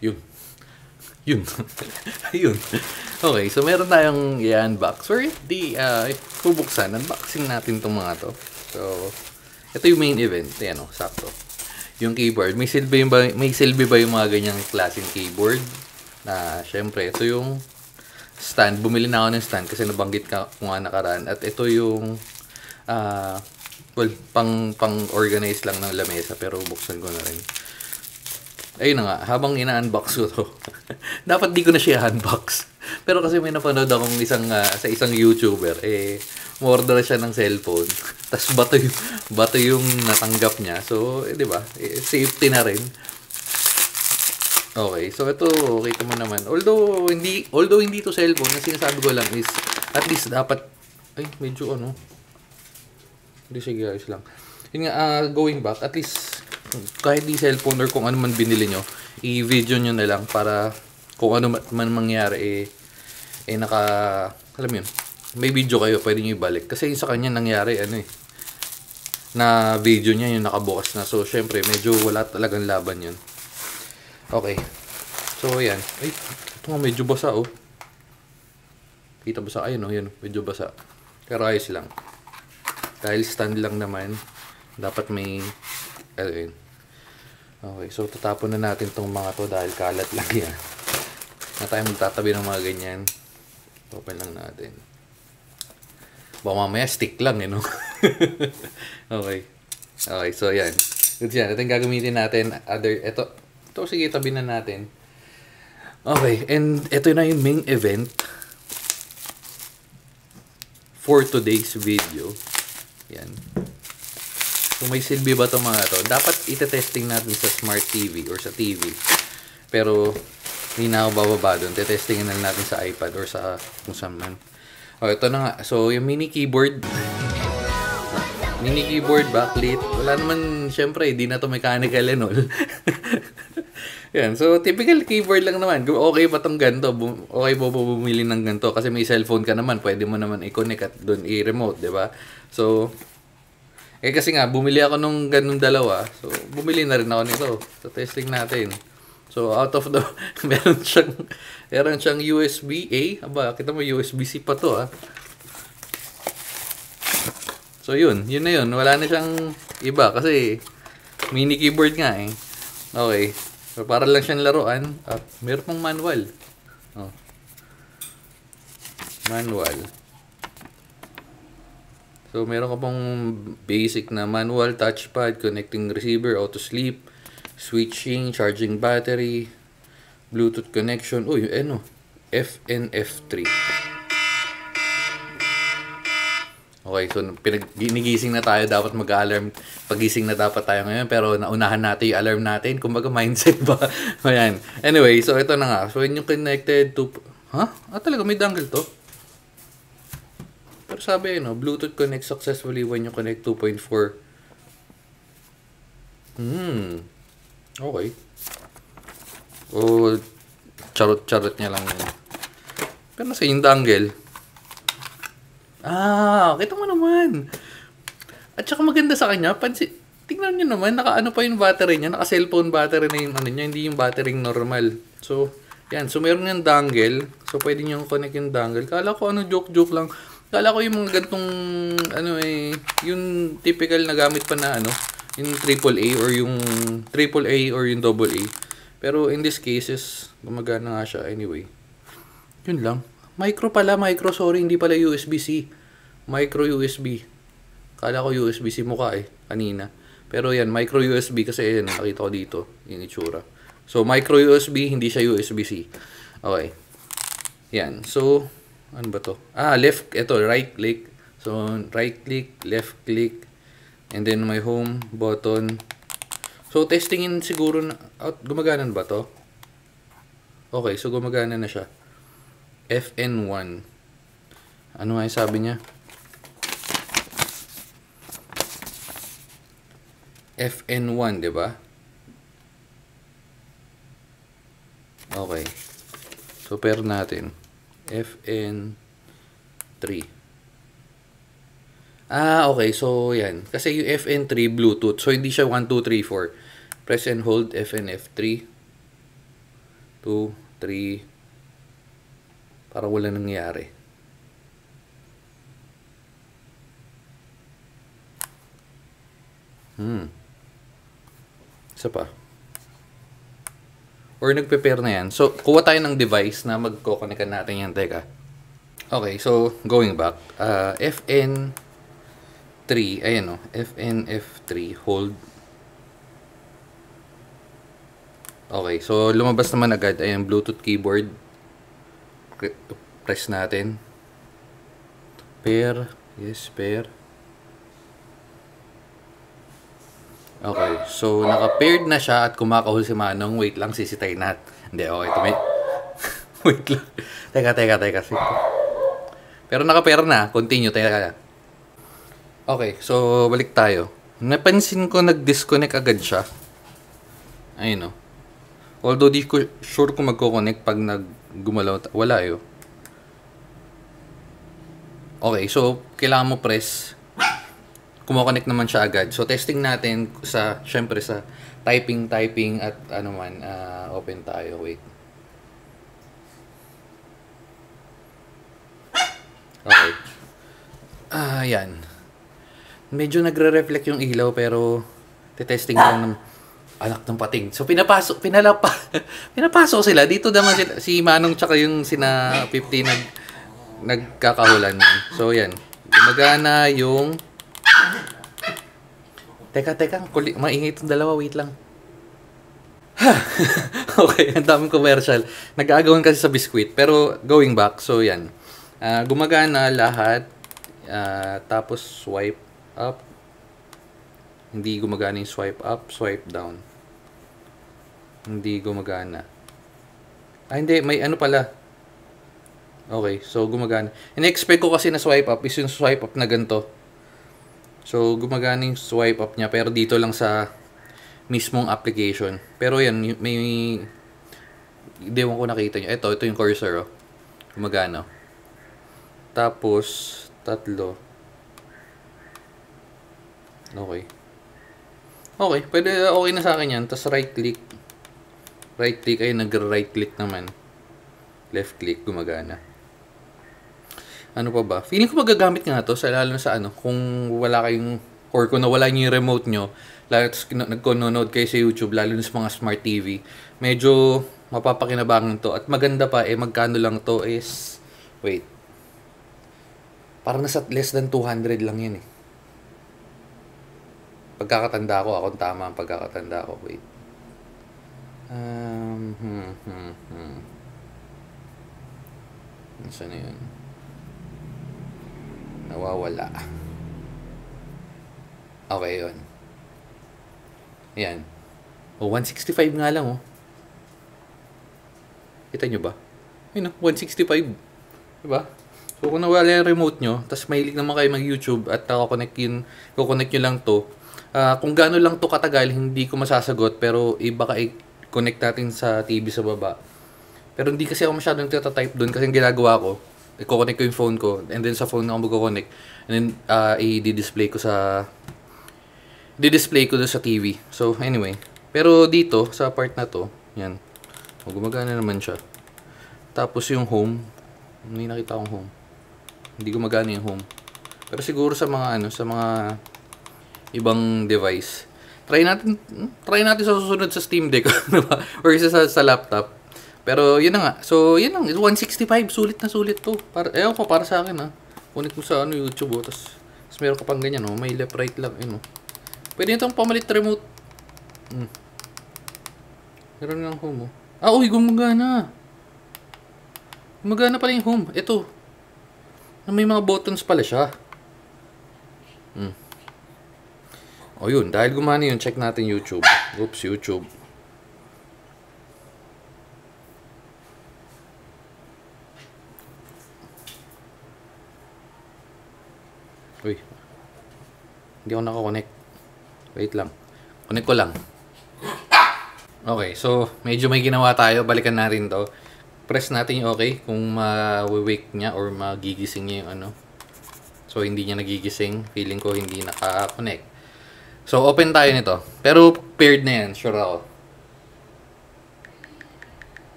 Yun. Yun. Yun. Okay, so meron tayong i-unbox or di bubuksan. Unboxing natin tong mga to. So, ito yung main event. Ayan o, sakto. Yung keyboard. May silbi ba yung mga ganyang klaseng keyboard? Na, syempre, ito yung stand. Bumili na ako ng stand kasi nabanggit ko nga nakaraan. At ito yung, well, pang-organize lang ng lamesa. Pero buksan ko na rin. Ayun na nga, habang ina-unbox ko to. Dapat di ko na siya unbox. Pero kasi may napanood akong sa isang YouTuber, umorder siya ng cellphone. Tapos bato yung natanggap niya. So, di ba? Safety na rin. Okay, so ito, kita mo naman. Although hindi to cellphone, ang sinasabi ko lang is, at least dapat, medyo ano. Hindi, sige, ayos lang. Yun nga, going back, at least, kahit di cellphone or kung ano man binili nyo, i-video nyo na lang para kung ano man mangyari, alam mo yun, may video kayo, pwede nyo ibalik. Kasi sa kanya nangyari, na video niya yung nakabukas na. So, syempre, medyo wala talagang laban yun. Okay. So, ayan. Ito nga, medyo basa, oh. Kita basa? Ayun, oh, yun. Medyo basa. Pero ayos lang. Dahil stand lang naman, dapat may, ayun. Okay, so tatapon na natin tong mga to dahil kalat lang yan. Na tayo magtatabi ng mga ganyan. Open lang natin. Baka mamaya stick lang, no? Okay. Okay, so yan. Good yan. Ito yung gagamitin natin. Ito, sige, tabi na natin. Okay, and ito na yung main event for today's video. Yan. Kung may silbi ba ito mga to, dapat ite-testing natin sa smart TV or sa TV. Pero, hindi na ako bababa doon. Tetestingin na natin sa iPad or sa kung saan man. O, ito na nga. So, yung mini keyboard. Mini keyboard, backlit. Wala naman, syempre, hindi na to mechanical and all. Yan. So, typical keyboard lang naman. Okay ba itong ganito? Okay ba bumili ng ganito? Kasi may cellphone ka naman. Pwede mo naman i-connect at doon i-remote, di ba? So, kasi nga, bumili ako nung ganung dalawa. So, bumili na rin ako nito. So, testing natin. So, out of the, meron siyang USB-A. Aba, kita mo USB-C pa to, So, yun na yun. Wala na siyang iba kasi mini keyboard nga eh. Okay. So, para lang siyang laruan. At meron pang manual. Oh. Manual. So, meron ka pang basic na manual, touchpad, connecting receiver, auto sleep, switching, charging battery, Bluetooth connection. Uy, FNF3. Okay, so ginigising na tayo. Dapat mag-alarm. Pagising na dapat tayo ngayon. Pero naunahan natin yung alarm natin. Kumbaga mindset ba? Ayan. Anyway, so ito na nga. So, when you connected to... talaga may dongle to? Pero sabi Bluetooth connect successfully when you connect 2.4. Okay. O, charot-charot niya lang yun. Pero nasa yung dongle. Kita mo naman. At saka maganda sa kanya, tingnan nyo naman, naka-ano pa yung battery niya, naka-cellphone battery na yung niya, hindi yung battery normal. So, yan. So, meron yung dongle. So, pwede nyo connect yung dongle. Kala ko joke-joke lang. Kala ko yung mga gantong, yung typical na gamit pa na, yung AAA or yung AA or yung AA. Pero in this cases, gumagana nga siya anyway. Yun lang. Micro, sorry, hindi pala USB-C. Micro USB. Kala ko USB-C mukha kanina. Pero yan, micro USB kasi yan, nakita ko dito, yung itsura. So, micro USB, hindi siya USB-C. Okay. Yan. So, ano ba to? Right click. So, right click, left click, and then my home button. So, testingin siguro na, gumagana ba to? Okay, so gumagana na siya. FN1. Ano nga yung sabi niya? FN1, di ba? Okay. So, pair natin. FN3. Okay. So, yan. Kasi yung FN3 Bluetooth. So, hindi siya 1, 2, 3, 4. Press and hold FNF3. 2, 3. Parang wala nangyari. Isa pa. Or nagpe-pair na yan. So, kuha tayo ng device na magkoconnectan natin yan. Teka. Okay, so, going back. FN3. Ayan o. FNF3. Hold. Okay, so lumabas naman agad. Ayan, Bluetooth keyboard. Press natin. Pair. Yes, pair. Okay, so naka-paired na siya at kumakahol si Manong. Wait lang, sisitayin natin. Hindi, okay. Wait lang. Teka. Pero naka-pair na. Continue, teka. Okay, so balik tayo. Napansin ko nag-disconnect agad siya. Ayun o. Although di ko sure kung magko-connect pag naggumalaw. Wala yun. Okay, so kailangan mo press. Kumo-connect naman siya agad. So testing natin sa, syempre sa typing at ano man, open tayo. Wait. Okay. Yan. Medyo nagre-reflect yung ilaw pero testing lang ng anak ng pating. So pinapasok sila. Dito naman si Manong tsaka yung sina 50 nagkakahulan. So yan. Gumagana yung Teka, maingay itong dalawa, wait lang. Okay, ang daming commercial. Nag-aagawan kasi sa biskwit, pero going back, so yan. Gumagana lahat, tapos swipe up. Hindi gumagana yung swipe up, swipe down. Hindi gumagana. Hindi, may ano pala. Okay, so gumagana. In-expect ko kasi na swipe up is yung swipe up na ganito. So, gumagana yung swipe up niya. Pero dito lang sa mismong application. Pero yan, may hindi ko nakita niyo. Ito yung cursor. Oh. Gumagana. Tapos, 3. Okay. Okay, pwede okay na sa akin yan. Tapos right click. Right click, ay nag-right click naman. Left click, gumagana. Ano pa ba? Feeling ko magagamit nga to sa lalo sa ano, kung wala kayong or kung nawala niyo yung remote nyo, lalo nagko-nanood kayo sa YouTube, lalo na sa mga smart TV, medyo mapapakinabangan to. At maganda pa, magkano lang to is, wait, parang nasa less than 200 lang yan eh. Pagkakatanda ko, akong tama ang pagkakatanda ko, wait. Saan na yun? Nawawala. Okay, yun. Ayan. 165 nga lang, oh. Kita nyo ba? Ayun, 165. Diba? So, kung nawala yung remote nyo, tapos mahilig naman kayo mag-YouTube at kukonect nyo lang to. Kung gaano lang to katagal, hindi ko masasagot, pero iba ka i-connect natin sa TV sa baba. Pero hindi kasi ako masyadong type doon kasi ang ginagawa ko, i-connect ko yung phone ko, and then sa phone ako mag-connect, and then i-display ko sa TV. So, anyway. Pero dito, sa part na to, yan. Gumagana naman siya. Tapos yung home, may nakita akong home. Hindi gumagana yung home. Pero siguro sa mga ibang device. Try natin sa susunod sa Steam Deck or sa laptop. Pero yun na nga. So, yun lang. 165. Sulit na sulit to. Para sa akin ha. Connect mo sa YouTube. Tapos meron ka pang ganyan. May left right lang. Pwede itong pamalit remote. Meron lang home. Uy, gumagana. Gumagana pala yung home. Ito. May mga buttons pala siya. O yun. Dahil gumana yun, check natin YouTube. Oops, YouTube. Uy. Hindi ako nakakonect. Wait lang. Connect ko lang. Okay, so medyo may ginawa tayo. Balikan na rin to. Press natin yung okay kung ma-wake niya or magigising niya yung So hindi niya nagigising. Feeling ko hindi naka-connect. So open tayo nito. Pero paired na yan. Sure ako.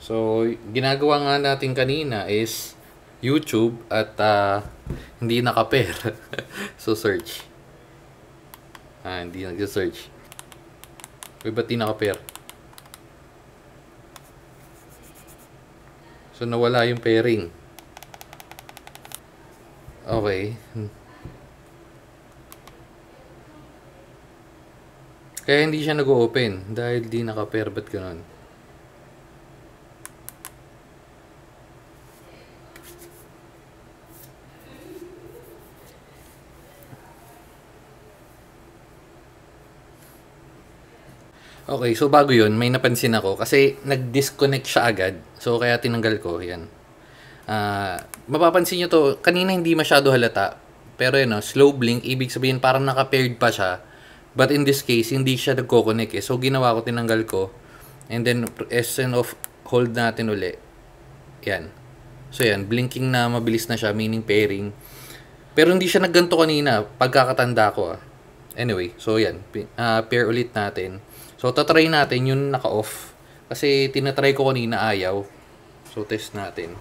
So, ginagawa nga natin kanina is YouTube at hindi naka-pair. So, search. Hindi nag-search. Uy, ba't di naka-pair? So, nawala yung pairing. Okay. Kaya hindi siya nag-open dahil di naka-pair. Ba't ganun? Okay, so bago yun, may napansin ako kasi nag-disconnect siya agad. So, kaya tinanggal ko. Yan. Mapapansin nyo to, kanina hindi masyado halata. Pero yun, slow blink, ibig sabihin parang naka-paired pa siya. But in this case, hindi siya nagko-connect eh. So, ginawa ko, tinanggal ko. And then, SN of hold natin uli. Yan. So, yan, blinking na mabilis na siya, meaning pairing. Pero hindi siya nagganto kanina, pagkakatanda ko ah. Anyway, so yan, pair ulit natin. So, tatry natin yung naka-off. Kasi tinatry ko kanina ayaw. So, test natin.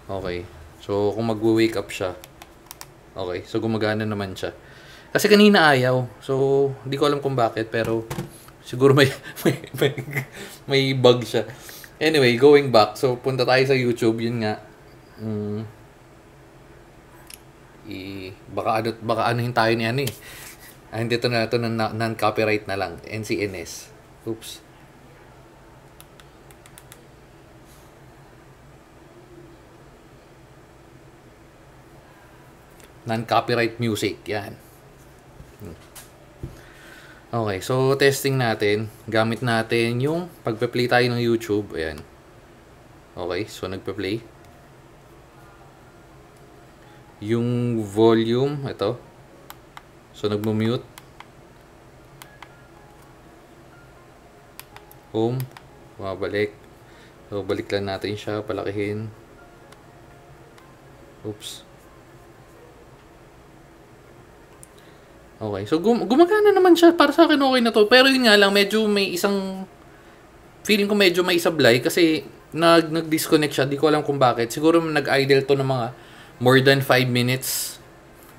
Okay. So, kung mag-wake up siya. Okay. So, gumagana naman siya. Kasi kanina ayaw. So, hindi ko alam kung bakit. Pero, siguro may bug siya. Anyway, going back. So, punta tayo sa YouTube. Yun nga. Baka anuhin tayo ni ano eh. Hindi ito na ito non-copyright na lang. NCNS. Oops. Non-copyright music. Yan. Okay. So, testing natin. Gamit natin yung pagpe-play tayo ng YouTube. Ayan. Okay. So, nagpe-play. Yung volume. Ito. So, nagmo-mute. Home. Bumabalik. So, balik lang natin siya. Palakihin. Oops. Okay. So, gumagana naman siya. Para sa akin, okay na to. Pero yun nga lang, medyo may isang... Feeling ko medyo may sablay. Kasi, nag-disconnect siya. Di ko alam kung bakit. Siguro nag-idle to ng mga more than 5 minutes.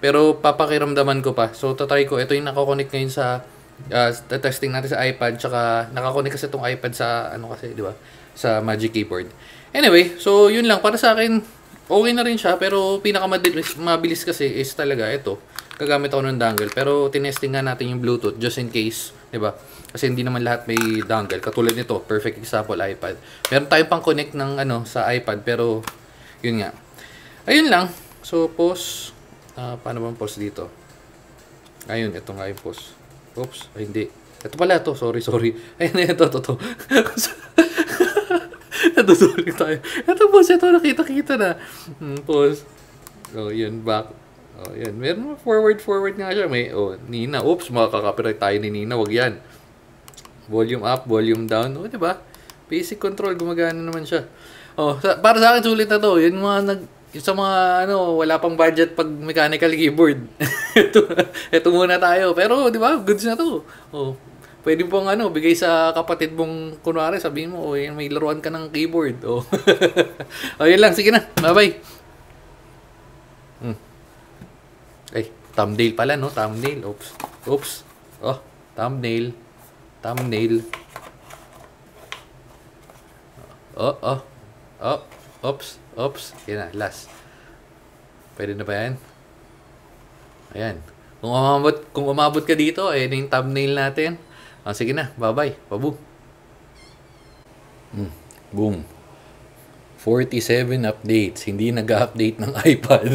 Pero papakiramdaman ko pa. So, tatry ko. Ito yung nakakonect ngayon sa testing natin sa iPad. Tsaka nakakonect kasi itong iPad sa ano kasi, di ba? Sa Magic Keyboard. Anyway, so yun lang. Para sa akin, okay na rin siya. Pero pinakamabilis kasi is talaga ito. Gagamit ako ng dongle. Pero tinesting nga natin yung Bluetooth just in case. Di ba? Kasi hindi naman lahat may dongle. Katulad nito. Perfect example, iPad. Meron tayong pang connect ng ano sa iPad. Pero yun nga. Ayun lang. So, pause. Paano bang pause dito? Ayun, ito nga yung pause. Oops, ay hindi. Ito pala ito, sorry. Ayun, ito. Natutuloy tayo. Ito pause, ito nakita na. Pause. Oh, yun, back. Oh, yan. Meron forward nga siya. May, Nina. Oops, makaka-copyright tayo ni Nina. Wag yan. Volume up, volume down. Diba? Basic control, gumagana naman siya. Para sa akin, sulit na to. Yun mga sa mga wala pang budget pag mechanical keyboard. ito muna tayo. Pero, di ba, goods na to. Pwede pong bigay sa kapatid mong kunwari, sabihin mo, may laruan ka ng keyboard. Yun lang, sige na. Bye-bye. Ay, thumbnail pala, no? Thumbnail. Oops. Thumbnail. Oops. Yan na, last. Pwede na ba yan? Ayan. Kung umabot ka dito, ayan yung thumbnail natin. Sige na, bye-bye. Pabu. Boom. 47 updates. Hindi nag-update ng iPad.